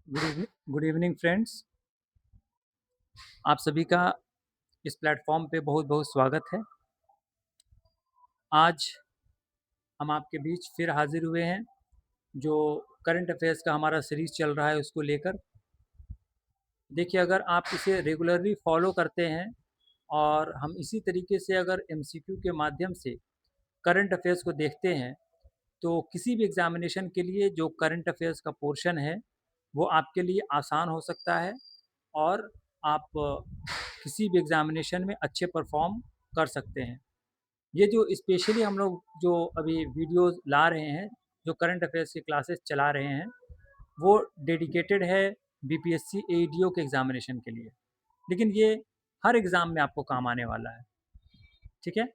Good evening friends. आप सभी का इस प्लेटफॉर्म पे बहुत बहुत स्वागत है। आज हम आपके बीच फिर हाजिर हुए हैं जो करंट अफेयर्स का हमारा सीरीज़ चल रहा है उसको लेकर। देखिए, अगर आप इसे रेगुलरली फॉलो करते हैं और हम इसी तरीके से अगर एमसीक्यू के माध्यम से करंट अफेयर्स को देखते हैं तो किसी भी एग्ज़ामिनेशन के लिए जो करंट अफेयर्स का पोर्शन है वो आपके लिए आसान हो सकता है और आप किसी भी एग्ज़ामिनेशन में अच्छे परफॉर्म कर सकते हैं। ये जो स्पेशली हम लोग जो अभी वीडियोस ला रहे हैं, जो करंट अफेयर्स की क्लासेस चला रहे हैं, वो डेडिकेटेड है बीपीएससी एईडीओ के एग्ज़ामिनेशन के लिए। लेकिन ये हर एग्ज़ाम में आपको काम आने वाला है, ठीक है?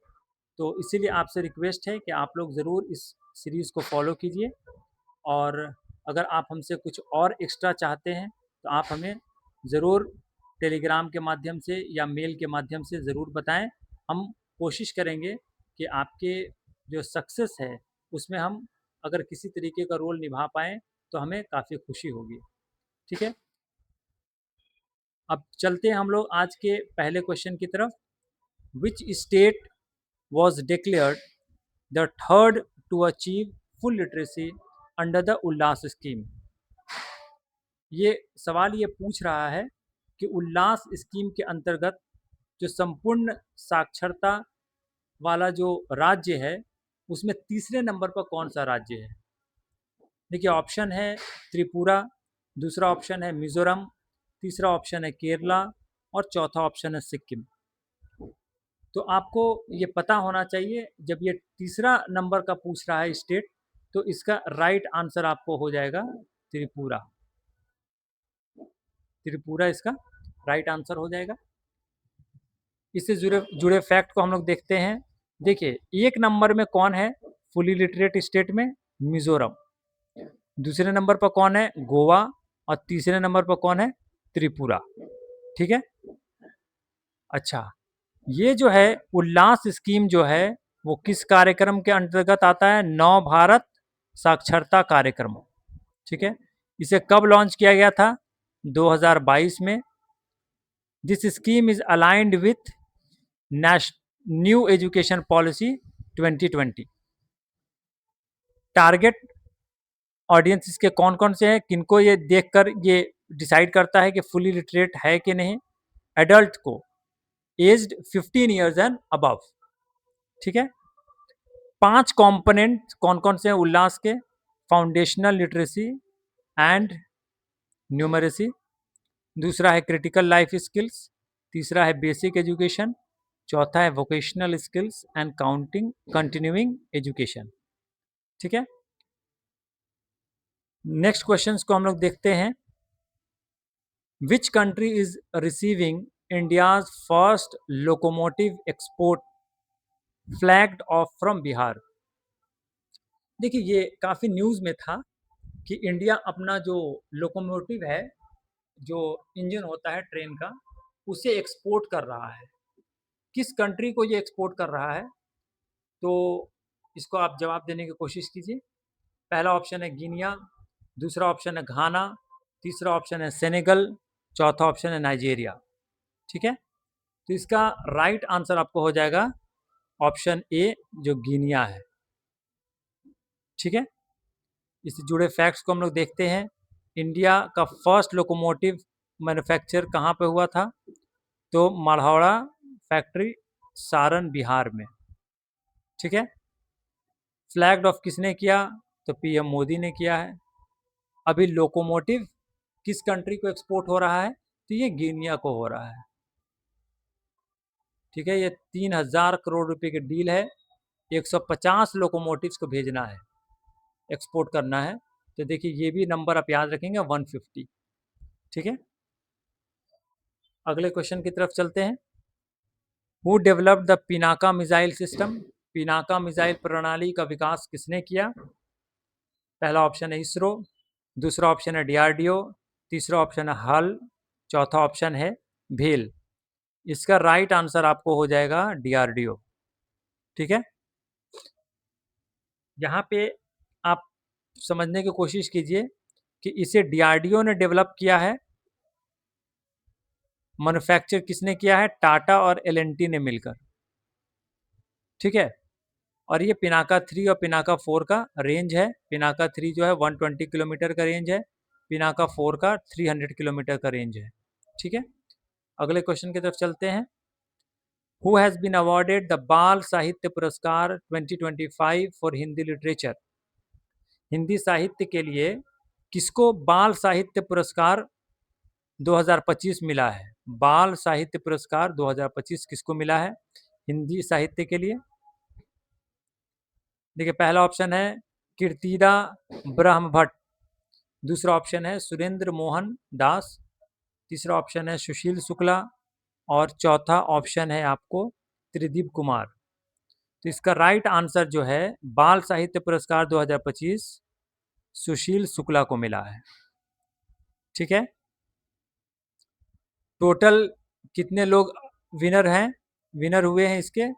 तो इसीलिए आपसे रिक्वेस्ट है कि आप लोग ज़रूर इस सीरीज़ को फॉलो कीजिए और अगर आप हमसे कुछ और एक्स्ट्रा चाहते हैं तो आप हमें ज़रूर टेलीग्राम के माध्यम से या मेल के माध्यम से ज़रूर बताएं। हम कोशिश करेंगे कि आपके जो सक्सेस है उसमें हम अगर किसी तरीके का रोल निभा पाएँ तो हमें काफ़ी खुशी होगी, ठीक है? अब चलते हैं हम लोग आज के पहले क्वेश्चन की तरफ। Which state was declared the third to achieve full literacy under the Ullas scheme. ये सवाल ये पूछ रहा है कि उल्लास स्कीम के अंतर्गत जो संपूर्ण साक्षरता वाला जो राज्य है उसमें तीसरे नंबर पर कौन सा राज्य है? देखिए, ऑप्शन है त्रिपुरा, दूसरा ऑप्शन है मिजोरम, तीसरा ऑप्शन है केरला और चौथा ऑप्शन है सिक्किम। तो आपको ये पता होना चाहिए, जब ये तीसरा नंबर का पूछ रहा है स्टेट, तो इसका राइट आंसर आपको हो जाएगा त्रिपुरा। त्रिपुरा इसका राइट आंसर हो जाएगा। इससे जुड़े जुड़े फैक्ट को हम लोग देखते हैं। देखिए, एक नंबर में कौन है फुली लिटरेट स्टेट में? मिजोरम। दूसरे नंबर पर कौन है? गोवा। और तीसरे नंबर पर कौन है? त्रिपुरा। ठीक है। अच्छा, ये जो है उल्लास स्कीम जो है वो किस कार्यक्रम के अंतर्गत आता है? नव भारत साक्षरता कार्यक्रम। ठीक है। इसे कब लॉन्च किया गया था? 2022 में। This scheme is aligned with new education policy 2020। Target audience इसके कौन कौन से हैं, किनको ये देखकर ये डिसाइड करता है कि फुली लिटरेट है कि नहीं? एडल्ट को, एज्ड 15 ईयर्स एंड अबव। ठीक है। 5 कंपोनेंट कौन कौन से हैं उल्लास के? फाउंडेशनल लिटरेसी एंड न्यूमरेसी, दूसरा है क्रिटिकल लाइफ स्किल्स, तीसरा है बेसिक एजुकेशन, चौथा है vocational skills and counting continuing education. ठीक है। नेक्स्ट क्वेश्चंस को हम लोग देखते हैं। Which country is receiving India's first locomotive export flagged of from Bihar? देखिए, ये काफ़ी न्यूज़ में था कि इंडिया अपना जो लोकोमोटिव है, जो इंजन होता है ट्रेन का, उसे एक्सपोर्ट कर रहा है। किस कंट्री को ये एक्सपोर्ट कर रहा है? तो इसको आप जवाब देने की कोशिश कीजिए। पहला ऑप्शन है गिनिया, दूसरा ऑप्शन है घाना, तीसरा ऑप्शन है सेनेगल, चौथा ऑप्शन है नाइजीरिया। ठीक है। तो इसका राइट आंसर आपको हो जाएगा ऑप्शन ए, जो गिनिया है। ठीक है। इससे जुड़े फैक्ट्स को हम लोग देखते हैं। इंडिया का फर्स्ट लोकोमोटिव मैन्युफैक्चर कहाँ पे हुआ था? तो मारवाड़ा फैक्ट्री, सारण, बिहार में। ठीक है। फ्लैग्ड ऑफ किसने किया? तो पीएम मोदी ने किया है। अभी लोकोमोटिव किस कंट्री को एक्सपोर्ट हो रहा है? तो ये गिनिया को हो रहा है। ठीक है। ये 3000 करोड़ रुपए की डील है। 150 लोकोमोटिव्स को भेजना है, एक्सपोर्ट करना है। तो देखिए, ये भी नंबर आप याद रखेंगे, 150। ठीक है। अगले क्वेश्चन की तरफ चलते हैं। Who developed the Pinaka missile system? Pinaka missile प्रणाली का विकास किसने किया? पहला ऑप्शन है इसरो, दूसरा ऑप्शन है डीआरडीओ, तीसरा ऑप्शन है हल, चौथा ऑप्शन है भेल। इसका राइट आंसर आपको हो जाएगा डीआरडीओ। ठीक है। यहाँ पे आप समझने की कोशिश कीजिए कि इसे डीआरडीओ ने डेवलप किया है, मैन्युफैक्चर किसने किया है, टाटा और एलएनटी ने मिलकर। ठीक है, और ये पिनाका 3 और पिनाका 4 का रेंज है। पिनाका 3 जो है 120 किलोमीटर का रेंज है, पिनाका 4 का 300 किलोमीटर का रेंज है। ठीक है, अगले क्वेश्चन की तरफ चलते हैं। Who has been awarded the Bal Sahitya पुरस्कार 2025 फॉर हिंदी लिटरेचर? हिंदी साहित्य के लिए किसको बाल साहित्य पुरस्कार 2025 मिला है? बाल साहित्य पुरस्कार 2025 किसको मिला है हिंदी साहित्य के लिए? देखिए, पहला ऑप्शन है कीर्तिदा ब्रह्म भट्ट, दूसरा ऑप्शन है सुरेंद्र मोहन दास, तीसरा ऑप्शन है सुशील शुक्ला, और चौथा ऑप्शन है आपको त्रिदीप कुमार। तो इसका राइट आंसर जो है, बाल साहित्य पुरस्कार 2025 सुशील शुक्ला को मिला है। ठीक है, टोटल कितने लोग विनर हैं, विनर हुए हैं इसके?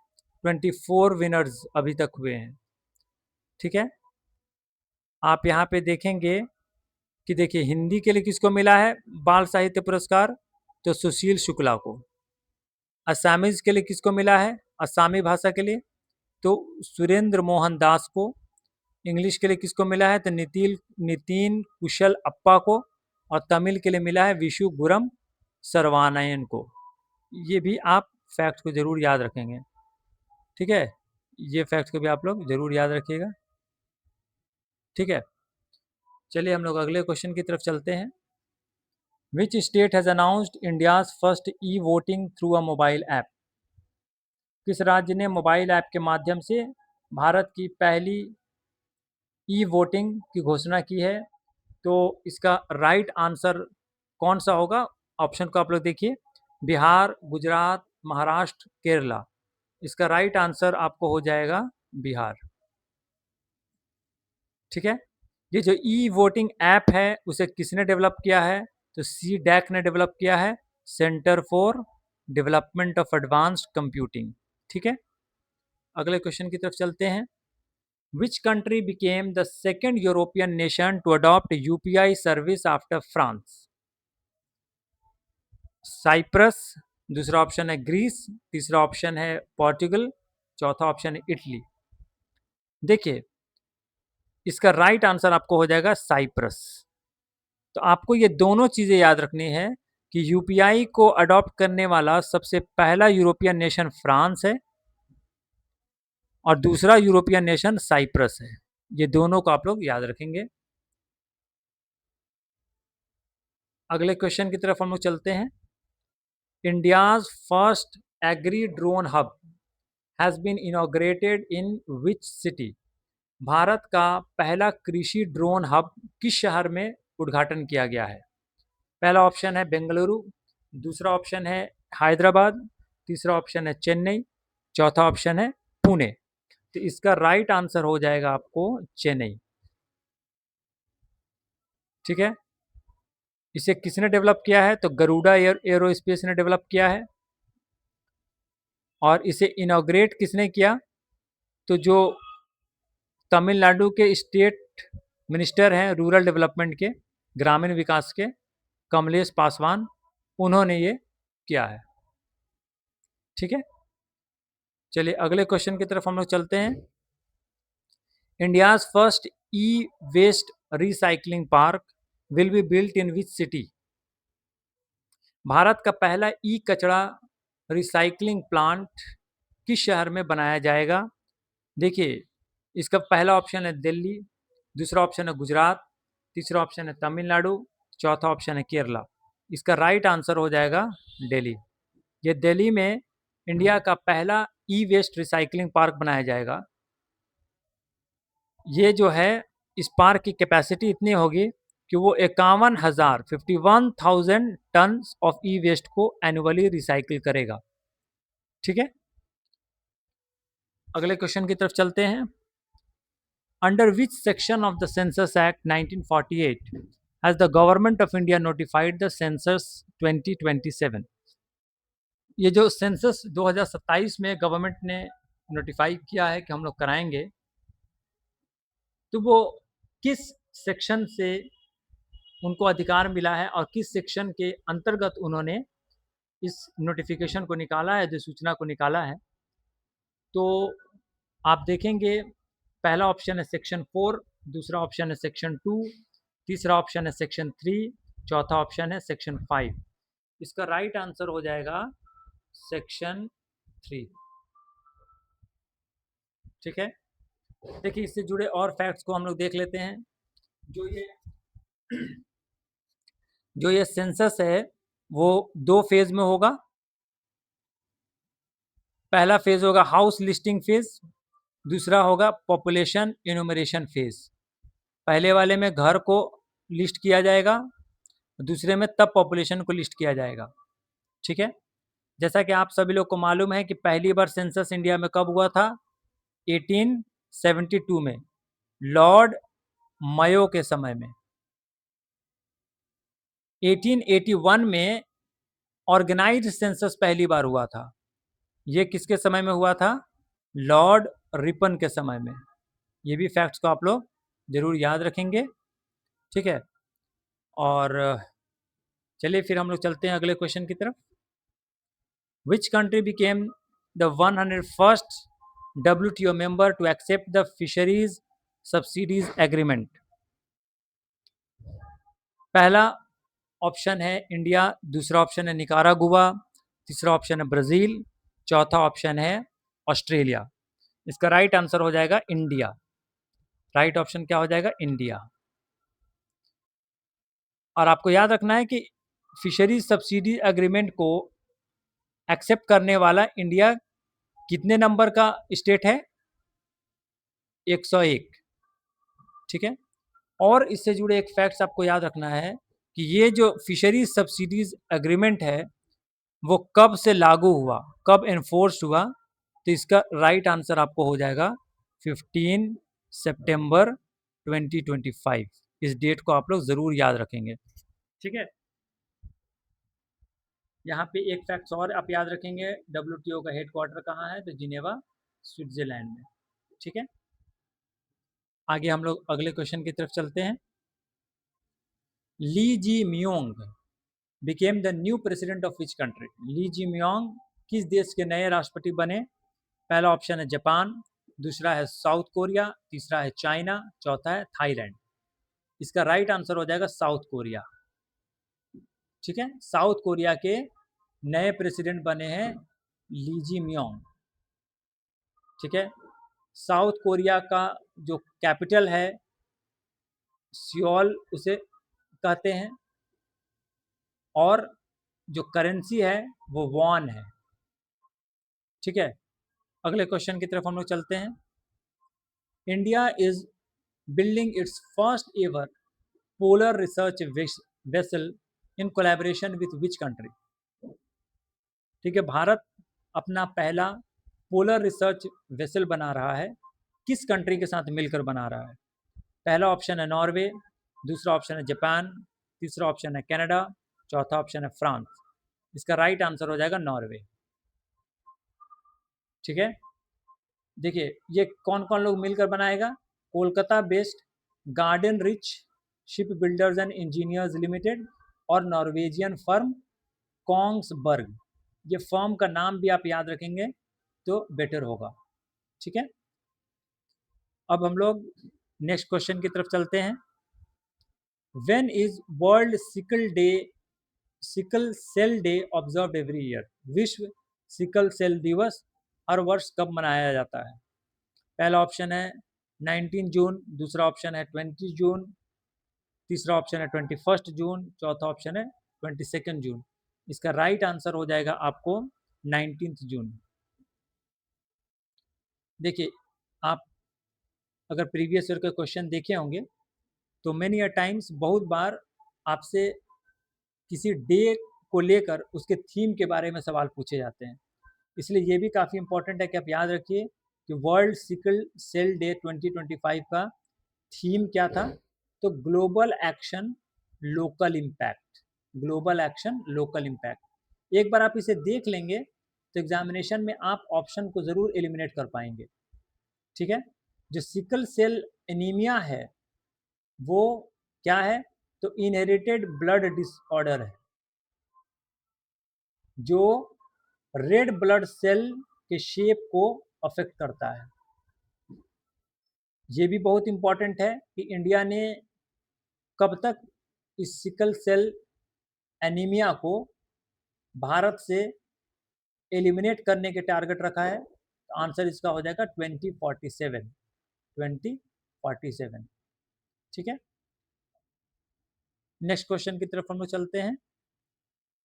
24 विनर्स अभी तक हुए हैं। ठीक है, आप यहाँ पे देखेंगे कि देखिए हिंदी के लिए किसको मिला है बाल साहित्य पुरस्कार, तो सुशील शुक्ला को। असामीज के लिए किसको मिला है, असामी भाषा के लिए, तो सुरेंद्र मोहन दास को। इंग्लिश के लिए किसको मिला है, तो नितिन कुशल अप्पा को। और तमिल के लिए मिला है विशु गुरम सर्वानयन को। ये भी आप फैक्ट को जरूर याद रखेंगे। ठीक है, ये फैक्ट को भी आप लोग जरूर याद रखिएगा। ठीक है, चलिए हम लोग अगले क्वेश्चन की तरफ चलते हैं। Which state has announced India's first e voting through a mobile app? किस राज्य ने मोबाइल ऐप के माध्यम से भारत की पहली ई वोटिंग की घोषणा की है? तो इसका राइट आंसर कौन सा होगा? ऑप्शन को आप लोग देखिए, बिहार, गुजरात, महाराष्ट्र, केरला। इसका राइट आंसर आपको हो जाएगा बिहार। ठीक है, ये जो ई वोटिंग ऐप है उसे किसने डेवलप किया है? तो सी डैक ने डेवलप किया है, centre for development of advanced computing. ठीक है, अगले क्वेश्चन की तरफ चलते हैं। Which country became the second European nation to adopt UPI service after France? Cyprus, दूसरा ऑप्शन है ग्रीस, तीसरा ऑप्शन है पोर्टुगल, चौथा ऑप्शन है इटली। देखिए, इसका राइट आंसर आपको हो जाएगा साइप्रस। तो आपको ये दोनों चीजें याद रखनी है कि यूपीआई को अडॉप्ट करने वाला सबसे पहला यूरोपियन नेशन फ्रांस है और दूसरा यूरोपियन नेशन साइप्रस है। ये दोनों को आप लोग याद रखेंगे। अगले क्वेश्चन की तरफ हम लोग चलते हैं। India's first agri drone hub has been inaugurated in which city? Bharat का पहला कृषि ड्रोन हब किस शहर में उद्घाटन किया गया है? पहला ऑप्शन है बेंगलुरु, दूसरा ऑप्शन है हैदराबाद, तीसरा ऑप्शन है चेन्नई, चौथा ऑप्शन है पुणे। तो इसका राइट आंसर हो जाएगा आपको चेन्नई। ठीक है, इसे किसने डेवलप किया है? तो गरुड़ा एरोस्पेस ने डेवलप किया है। और इसे इनॉग्रेट किसने किया? तो जो तमिलनाडु के स्टेट मिनिस्टर हैं रूरल डेवलपमेंट के, ग्रामीण विकास के, कमलेश पासवान, उन्होंने ये किया है। ठीक है, चलिए अगले क्वेश्चन की तरफ हम लोग चलते हैं। India's first e waste recycling park will be built in which city? Bharat का पहला ई कचरा रिसाइकलिंग प्लांट किस शहर में बनाया जाएगा? देखिए, इसका पहला ऑप्शन है दिल्ली, दूसरा ऑप्शन है गुजरात, तीसरा ऑप्शन है तमिलनाडु, चौथा ऑप्शन है केरला। इसका राइट आंसर हो जाएगा दिल्ली। ये दिल्ली में इंडिया का पहला ई वेस्ट रिसाइकलिंग पार्क बनाया जाएगा। ये जो है, इस पार्क की कैपेसिटी इतनी होगी कि वो 51,000 टन ऑफ ई वेस्ट को एनुअली रिसाइकिल करेगा। ठीक है, अगले क्वेश्चन की तरफ चलते हैं। Under which section of the census act 1948 has the government of India notified the census 2027? ये जो सेंसस 2027 में गवर्नमेंट ने नोटिफाई किया है कि हम लोग कराएंगे, तो वो किस सेक्शन से उनको अधिकार मिला है और किस सेक्शन के अंतर्गत उन्होंने इस नोटिफिकेशन को निकाला है, जो सूचना को निकाला है। तो आप देखेंगे पहला ऑप्शन है सेक्शन 4, दूसरा ऑप्शन है सेक्शन 2, तीसरा ऑप्शन है सेक्शन 3, चौथा ऑप्शन है सेक्शन 5। इसका राइट आंसर हो जाएगा सेक्शन 3। ठीक है, देखिए इससे जुड़े और फैक्ट्स को हम लोग देख लेते हैं। जो ये जो ये सेंसस है वो 2 फेज में होगा। पहला फेज होगा हाउस लिस्टिंग फेज, दूसरा होगा पॉपुलेशन इनुमरेशन फेज। पहले वाले में घर को लिस्ट किया जाएगा, दूसरे में तब पॉपुलेशन को लिस्ट किया जाएगा। ठीक है, जैसा कि आप सभी लोग को मालूम है कि पहली बार सेंसस इंडिया में कब हुआ था? 1872 में, लॉर्ड मयो के समय में। 1881 में ऑर्गेनाइज्ड सेंसस पहली बार हुआ था। ये किसके समय में हुआ था? लॉर्ड रिपन के समय में। ये भी फैक्ट्स को आप लोग जरूर याद रखेंगे। ठीक है, और चलिए फिर हम लोग चलते हैं अगले क्वेश्चन की तरफ। विच country became the 101st WTO member to accept the fisheries subsidies agreement? पहला ऑप्शन है इंडिया, दूसरा ऑप्शन है निकारागुआ, तीसरा ऑप्शन है ब्राजील, चौथा ऑप्शन है ऑस्ट्रेलिया। इसका राइट आंसर हो जाएगा इंडिया। राइट ऑप्शन क्या हो जाएगा? इंडिया। और आपको याद रखना है कि फिशरीज सब्सिडी एग्रीमेंट को एक्सेप्ट करने वाला इंडिया कितने नंबर का स्टेट है? 101। ठीक है, और इससे जुड़े एक फैक्ट्स आपको याद रखना है कि ये जो फिशरीज सब्सिडीज एग्रीमेंट है वो कब से लागू हुआ, कब एनफोर्स हुआ? तो इसका राइट आंसर आपको हो जाएगा 15 सितंबर 2025। इस डेट को आप लोग ज़रूर याद रखेंगे। ठीक है, यहाँ पे एक फैक्ट्स और आप याद रखेंगे, WTO का हेडक्वार्टर कहाँ है? तो जिनेवा, स्विट्जरलैंड में। ठीक है, आगे हम लोग अगले क्वेश्चन की तरफ चलते हैं। Lee Jae Myung became the new president of which country? Lee Jae Myung किस देश के नए राष्ट्रपति बने? पहला ऑप्शन है जापान, दूसरा है साउथ कोरिया, तीसरा है चाइना, चौथा है थाईलैंड। इसका राइट आंसर हो जाएगा साउथ कोरिया। ठीक है, साउथ कोरिया के नए प्रेसिडेंट बने हैं ली जी मियोंग। ठीक है, साउथ कोरिया का जो कैपिटल है सियोल उसे कहते हैं, और जो करेंसी है वो वॉन है। ठीक है, अगले क्वेश्चन की तरफ हम लोग चलते हैं। India is building it's first ever polar research vessel in collaboration with which country? ठीक है, भारत अपना पहला पोलर रिसर्च वेसल बना रहा है, किस कंट्री के साथ मिलकर बना रहा है? पहला ऑप्शन है नॉर्वे, दूसरा ऑप्शन है जापान, तीसरा ऑप्शन है कनाडा, चौथा ऑप्शन है फ्रांस। इसका राइट आंसर हो जाएगा नॉर्वे। ठीक है, देखिए ये कौन कौन लोग मिलकर बनाएगा? Kolkata based garden rich ship builders and engineers limited और नॉर्वेजियन फर्म कोंग्सबर्ग। ये फर्म का नाम भी आप याद रखेंगे तो बेटर होगा। ठीक है, अब हम लोग नेक्स्ट क्वेश्चन की तरफ चलते हैं। When is world sickle cell day observe every year? विश्व सिकल सेल दिवस हर वर्ष कब मनाया जाता है? पहला ऑप्शन है 19 जून, दूसरा ऑप्शन है 20 जून, तीसरा ऑप्शन है 21 जून, चौथा ऑप्शन है 22 जून। इसका राइट आंसर हो जाएगा आपको 19 जून। देखिए आप अगर प्रीवियस ईयर के क्वेश्चन देखे होंगे तो मेनी अ टाइम्स बहुत बार आपसे किसी डे को लेकर उसके थीम के बारे में सवाल पूछे जाते हैं, इसलिए ये भी काफ़ी इंपॉर्टेंट है कि आप याद रखिए कि वर्ल्ड सिकल सेल डे 2025 का थीम क्या था? तो global action local impact. Global action local impact. एक बार आप इसे देख लेंगे तो एग्जामिनेशन में आप ऑप्शन को ज़रूर एलिमिनेट कर पाएंगे। ठीक है, जो सिकल सेल एनीमिया है वो क्या है? तो इनहेरिटेड ब्लड डिसऑर्डर है जो रेड ब्लड सेल के शेप को अफेक्ट करता है। ये भी बहुत इंपॉर्टेंट है कि इंडिया ने कब तक इस सिकल सेल एनीमिया को भारत से एलिमिनेट करने के टारगेट रखा है। तो आंसर इसका हो जाएगा 2047। 2047, ठीक है। नेक्स्ट क्वेश्चन की तरफ हम लोग चलते हैं।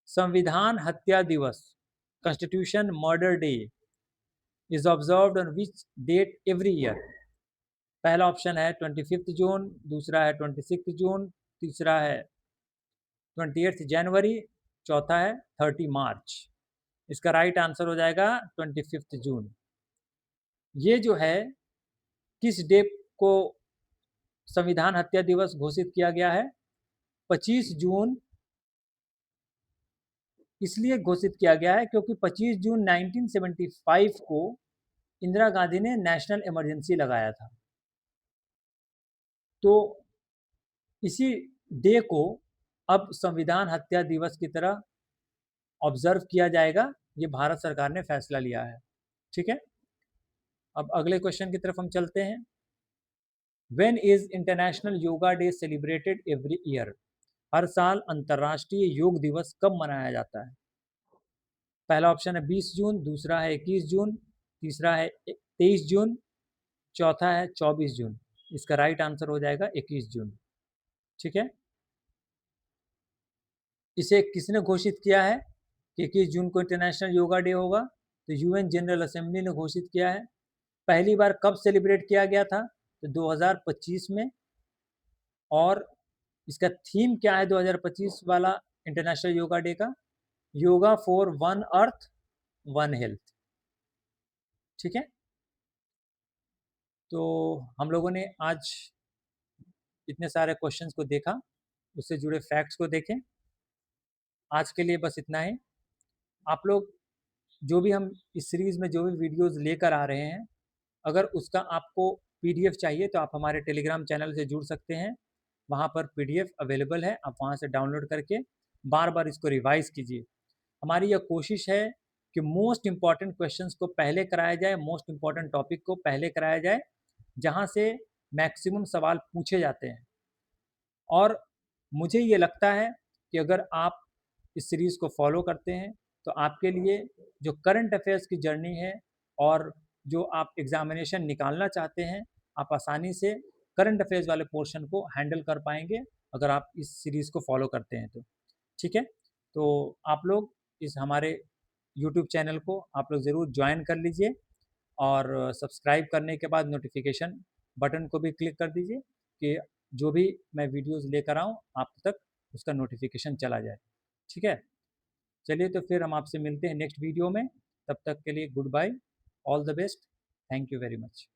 Samvidhan Hatya Diwas, constitution murder day, is observed on which date every year? पहला ऑप्शन है 25 जून, दूसरा है 26 जून, तीसरा है 28 जनवरी, चौथा है 30 मार्च। इसका राइट आंसर हो जाएगा 25 जून। ये जो है किस डे को संविधान हत्या दिवस घोषित किया गया है? 25 जून इसलिए घोषित किया गया है क्योंकि 25 जून 1975 को इंदिरा गांधी ने नेशनल इमरजेंसी लगाया था। तो इसी डे को अब संविधान हत्या दिवस की तरह ऑब्जर्व किया जाएगा। ये भारत सरकार ने फैसला लिया है, ठीक है। अब अगले क्वेश्चन की तरफ हम चलते हैं। When is International Yoga Day celebrated every year? हर साल अंतर्राष्ट्रीय योग दिवस कब मनाया जाता है? पहला ऑप्शन है 20 जून, दूसरा है 21 जून, तीसरा है 23 जून, चौथा है 24 जून। इसका राइट आंसर हो जाएगा 21 जून, ठीक है। इसे किसने घोषित किया है कि 21 जून को इंटरनेशनल योगा डे होगा? तो यूएन जनरल असेंबली ने घोषित किया है। पहली बार कब सेलिब्रेट किया गया था? तो 2025 में। और इसका थीम क्या है 2025 वाला इंटरनेशनल योगा डे का? Yoga for one earth one health, ठीक है। तो हम लोगों ने आज इतने सारे क्वेश्चंस को देखा, उससे जुड़े फैक्ट्स को देखें। आज के लिए बस इतना ही। आप लोग जो भी हम इस सीरीज़ में जो भी वीडियोस लेकर आ रहे हैं, अगर उसका आपको पीडीएफ चाहिए तो आप हमारे टेलीग्राम चैनल से जुड़ सकते हैं। वहाँ पर पीडीएफ अवेलेबल है, आप वहाँ से डाउनलोड करके बार बार इसको रिवाइज कीजिए। हमारी यह कोशिश है कि मोस्ट इम्पॉर्टेंट क्वेश्चंस को पहले कराया जाए, मोस्ट इम्पॉर्टेंट टॉपिक को पहले कराया जाए, जहाँ से मैक्सिमम सवाल पूछे जाते हैं। और मुझे ये लगता है कि अगर आप इस सीरीज़ को फॉलो करते हैं तो आपके लिए जो करंट अफेयर्स की जर्नी है और जो आप एग्जामिनेशन निकालना चाहते हैं, आप आसानी से करंट अफेयर्स वाले पोर्शन को हैंडल कर पाएंगे अगर आप इस सीरीज़ को फॉलो करते हैं तो, ठीक है। तो आप लोग इस हमारे यूट्यूब चैनल को आप लोग ज़रूर ज्वाइन कर लीजिए और सब्सक्राइब करने के बाद नोटिफिकेशन बटन को भी क्लिक कर दीजिए कि जो भी मैं वीडियोस लेकर आऊँ आप तक उसका नोटिफिकेशन चला जाए, ठीक है। चलिए तो फिर हम आपसे मिलते हैं नेक्स्ट वीडियो में। तब तक के लिए good bye, all the best, thank you very much.